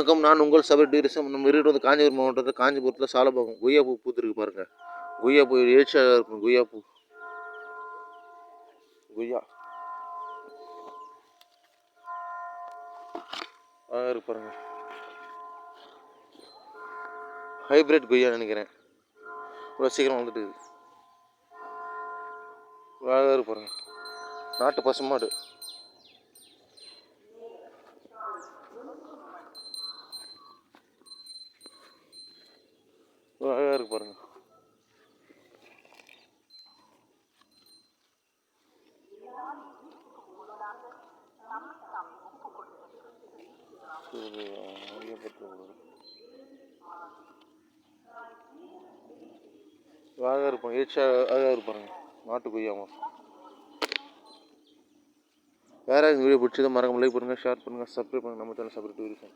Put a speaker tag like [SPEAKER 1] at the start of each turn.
[SPEAKER 1] வணக்கம். நான் உங்கள் சபரி டூரிசம். நம்ம இருக்கிறது வந்து காஞ்சிபுரம் மாவட்டத்தில் காஞ்சிபுரத்தில் சாலப்பாக்கம் கொய்யா பூ பூத்துருக்கு பாருங்க. கொய்யா பூ எழுச்சியாக இருக்கும். கொய்யா பூ கொய்யா இருக்கு பாருங்க. ஹைப்ரிட் கொய்யா நினைக்கிறேன். இவ்வளோ சீக்கிரம் வந்துட்டு அழகாக இருக்கு பாருங்க. நாட்டு பசுமாடு. அழகாக இருக்கு பாருங்க. அழகாக இருப்பாங்க. எழுச்சியாக அழகாக இருப்பாருங்க. நாட்டு கொய்யாமா. வேறு வீடியோ பிடிச்சதை மறக்காம லைக் பண்ணுங்கள், ஷேர் பண்ணுங்கள், சப்ஸ்கிரைப் பண்ணுங்கள். நம்ம சேனல் சப்ஸ்கிரைப் டூரிசம்.